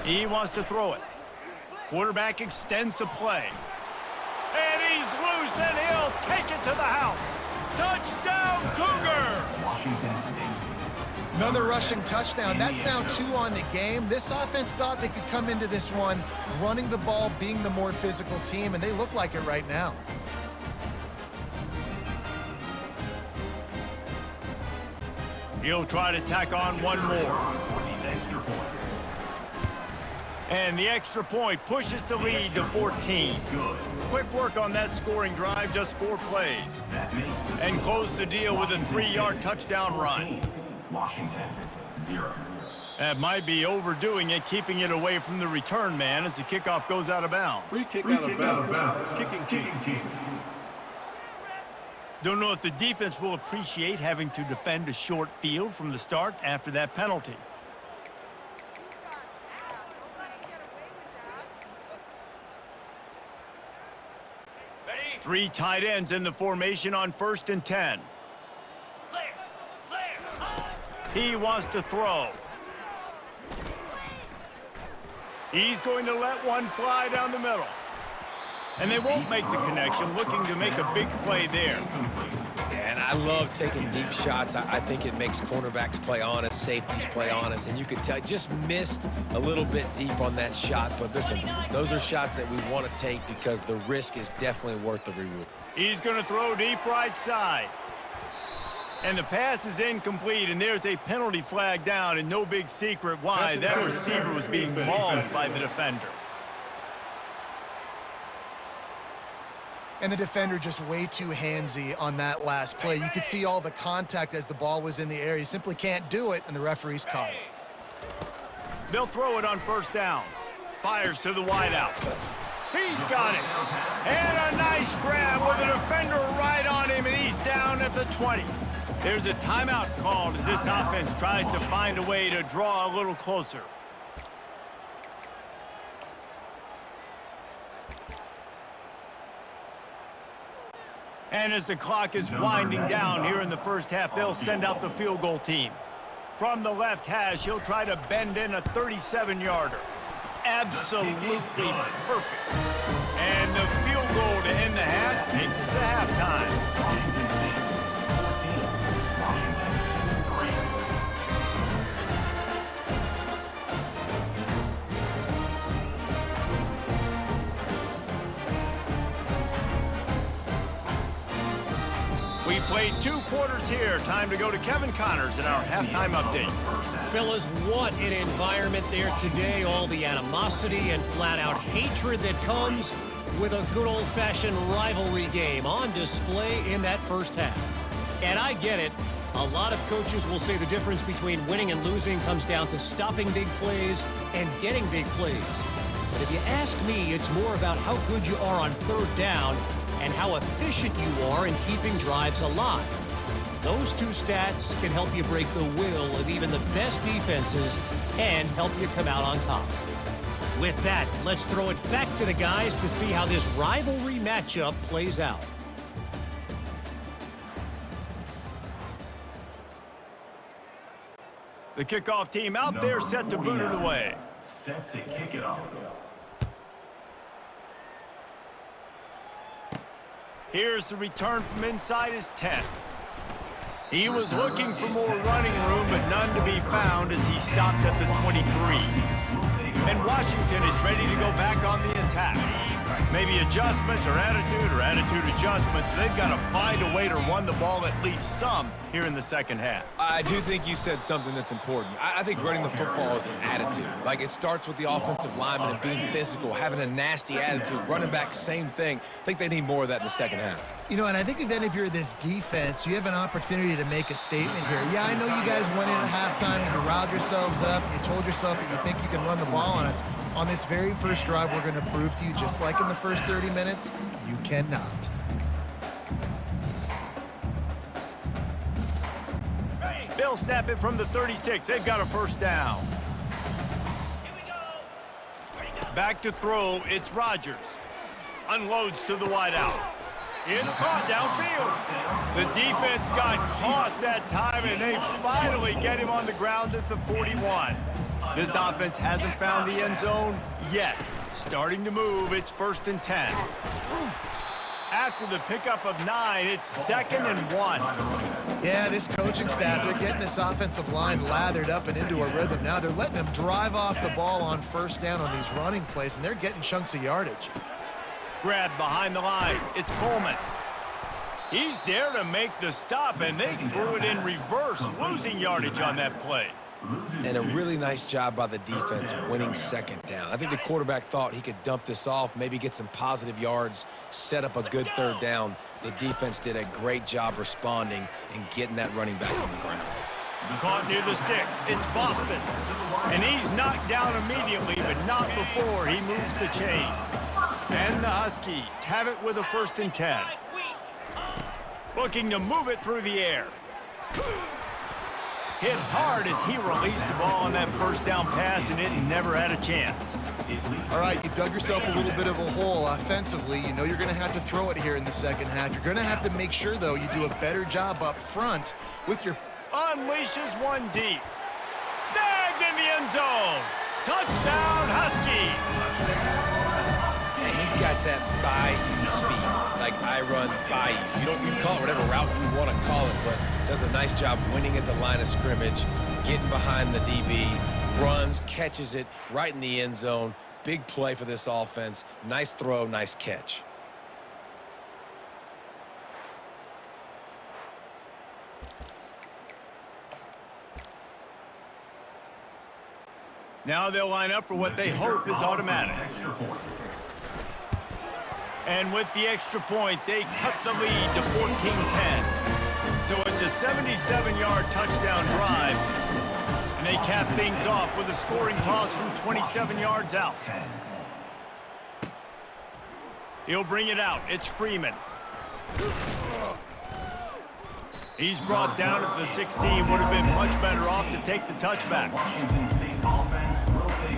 He wants to throw it. Quarterback extends the play. And he's loose, and he'll take it to the house. Touchdown, Cougar! Another rushing touchdown. That's now 2 on the game. This offense thought they could come into this one running the ball, being the more physical team, and they look like it right now. He'll try to tack on one more. And the extra point pushes the lead to 14. Quick work on that scoring drive, just 4 plays. And close the deal with a 3-yard touchdown run. Washington, 0. That might be overdoing it, keeping it away from the return man as the kickoff goes out of bounds. Free kick out of bounds. Kicking team. Don't know if the defense will appreciate having to defend a short field from the start after that penalty. Three tight ends in the formation on 1st and 10. He wants to throw. He's going to let one fly down the middle. And they won't make the connection, looking to make a big play there. Yeah, and I love taking deep shots. I think it makes cornerbacks play honest, safeties play honest, and you could tell just missed a little bit deep on that shot. But listen, those are shots that we want to take because the risk is definitely worth the reward. He's going to throw deep right side. And the pass is incomplete, and there's a penalty flag down, and no big secret why that receiver was being mauled by the defender. And the defender just way too handsy on that last play. You could see all the contact as the ball was in the air. You simply can't do it, and the referee's caught it. They'll throw it on 1st down. Fires to the wideout. He's got it. And a nice grab with a defender right on him, and he's down at the 20. There's a timeout called as this offense tries to find a way to draw a little closer. And as the clock is winding down here in the first half, they'll send out the field goal team. From the left hash, he'll try to bend in a 37-yarder. Absolutely perfect. And the field goal to end the half takes us to halftime. We played 2 quarters here. Time to go to Kevin Connors in our halftime update. Fellas, what an environment there today. All the animosity and flat-out hatred that comes with a good old-fashioned rivalry game on display in that first half. And I get it. A lot of coaches will say the difference between winning and losing comes down to stopping big plays and getting big plays. But if you ask me, it's more about how good you are on 3rd down and how efficient you are in keeping drives alive. Those 2 stats can help you break the will of even the best defenses and help you come out on top. With that, let's throw it back to the guys to see how this rivalry matchup plays out. The kickoff team out there set to boot it away. Set to kick it off. Here's the return from inside his 10. He was looking for more running room, but none to be found as he stopped at the 23. And Washington is ready to go back on the attack. Maybe adjustments or attitude adjustments. They've got to find a way to run the ball at least some here in the second half. I do think you said something that's important. I think running the football is an attitude. Like, it starts with the offensive lineman and being physical, having a nasty attitude. Running back, same thing. I think they need more of that in the second half. You know, and I think if you're this defense, you have an opportunity to make a statement here. Yeah, I know you guys went in at halftime and you riled yourselves up. You told yourself that you think you can run the ball on us. On this very first drive, we're going to prove to you, just like in the first 30 minutes, you cannot. They'll snap it from the 36. They've got a 1st down. Back to throw, it's Rodgers. Unloads to the wideout. It's caught downfield. The defense got caught that time, and they finally get him on the ground at the 41. This offense hasn't found the end zone yet. Starting to move, it's 1st and 10. After the pickup of 9, it's 2nd and 1. Yeah, this coaching staff, they're getting this offensive line lathered up and into a rhythm now. They're letting them drive off the ball on 1st down on these running plays, and they're getting chunks of yardage. Grabbed behind the line, it's Coleman. He's there to make the stop, and they threw it in reverse, losing yardage on that play. And a really nice job by the defense winning 2nd down. I think the quarterback thought he could dump this off, maybe get some positive yards, set up a good 3rd down. The defense did a great job responding and getting that running back on the ground. Caught near the sticks, it's Boston. And he's knocked down immediately, but not before he moves the chains. And the Huskies have it with a 1st and 10. Looking to move it through the air. Hit hard as he released the ball on that 1st down pass, and it never had a chance. All right, you've dug yourself a little bit of a hole offensively. You know you're going to have to throw it here in the 2nd half. You're going to have to make sure, though, you do a better job up front with your... Unleashes one deep. Snagged in the end zone. Touchdown, Huskies. And he's got that by-you speed, like I run by you. You can call it whatever route you want to call it, but does a nice job winning at the line of scrimmage, getting behind the DB, runs, catches it right in the end zone. Big play for this offense. Nice throw, nice catch. Now they'll line up for what they hope is automatic. And with the extra point, they cut the lead to 14-10. So it's a 77-yard touchdown drive. And they cap things off with a scoring toss from 27 yards out. He'll bring it out. It's Freeman. He's brought down at the 16. Would have been much better off to take the touchback.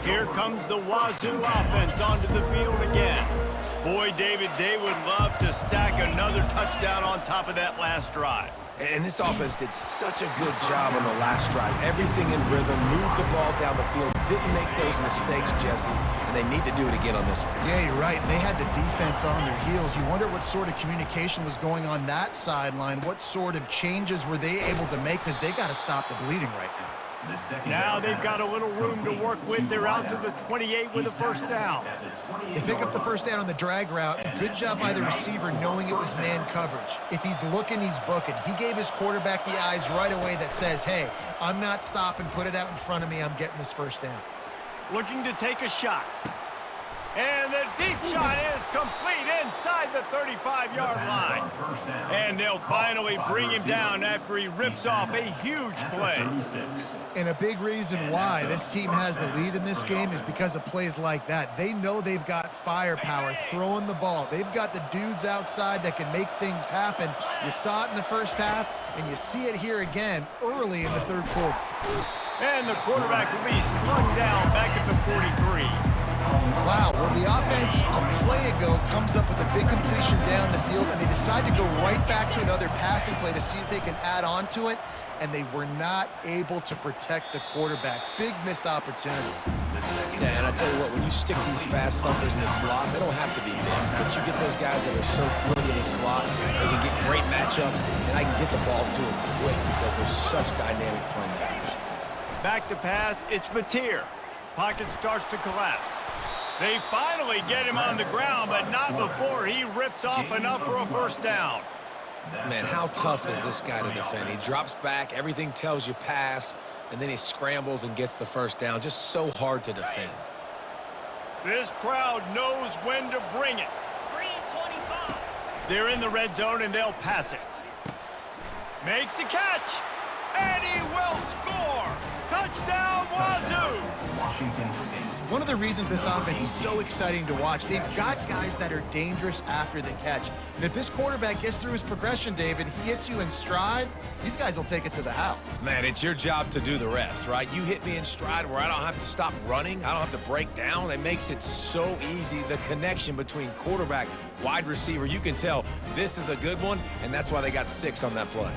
Here comes the Wazoo offense onto the field again. Boy, David, they would love to stack another touchdown on top of that last drive. And this offense did such a good job on the last drive. Everything in rhythm, moved the ball down the field, didn't make those mistakes, Jesse, and they need to do it again on this one. Yeah, you're right. And they had the defense on their heels. You wonder what sort of communication was going on that sideline. What sort of changes were they able to make, because they got to stop the bleeding right now. Now they've got a little room to work with. They're out to the 28 with a 1st down. They pick up the 1st down on the drag route. Good job by the receiver knowing it was man coverage. If he's looking, he's booking. He gave his quarterback the eyes right away that says, hey, I'm not stopping. Put it out in front of me. I'm getting this 1st down. Looking to take a shot. And the deep shot is complete inside the 35-yard line. And they'll finally bring him down after he rips off a huge play. And a big reason why this team has the lead in this game is because of plays like that. They know they've got firepower throwing the ball. They've got the dudes outside that can make things happen. You saw it in the 1st half, and you see it here again early in the 3rd quarter. And the quarterback will be slung down back at the 43. Wow, well, the offense a play ago comes up with a big completion down the field, and they decide to go right back to another passing play to see if they can add on to it, and they were not able to protect the quarterback. Big missed opportunity. Yeah, and I tell you what, when you stick these fast suckers in the slot, they don't have to be big, but you get those guys that are so quick in the slot, they can get great matchups, and I can get the ball to them quick because they're such dynamic playmakers. Back to pass, it's Mateer. Pocket starts to collapse. They finally get him on the ground, but not before he rips off enough for a 1st down. Man, how tough is this guy to defend? He drops back, everything tells you pass, and then he scrambles and gets the 1st down. Just so hard to defend. This crowd knows when to bring it. They're in the red zone, and they'll pass it. Makes the catch, and he will score. Touchdown, Wazoo! Washington State. One of the reasons this offense is so exciting to watch, they've got guys that are dangerous after the catch. And if this quarterback gets through his progression, David, he hits you in stride, these guys will take it to the house. Man, it's your job to do the rest, right? You hit me in stride where I don't have to stop running. I don't have to break down. It makes it so easy. The connection between quarterback, wide receiver, you can tell this is a good one, and that's why they got 6 on that play.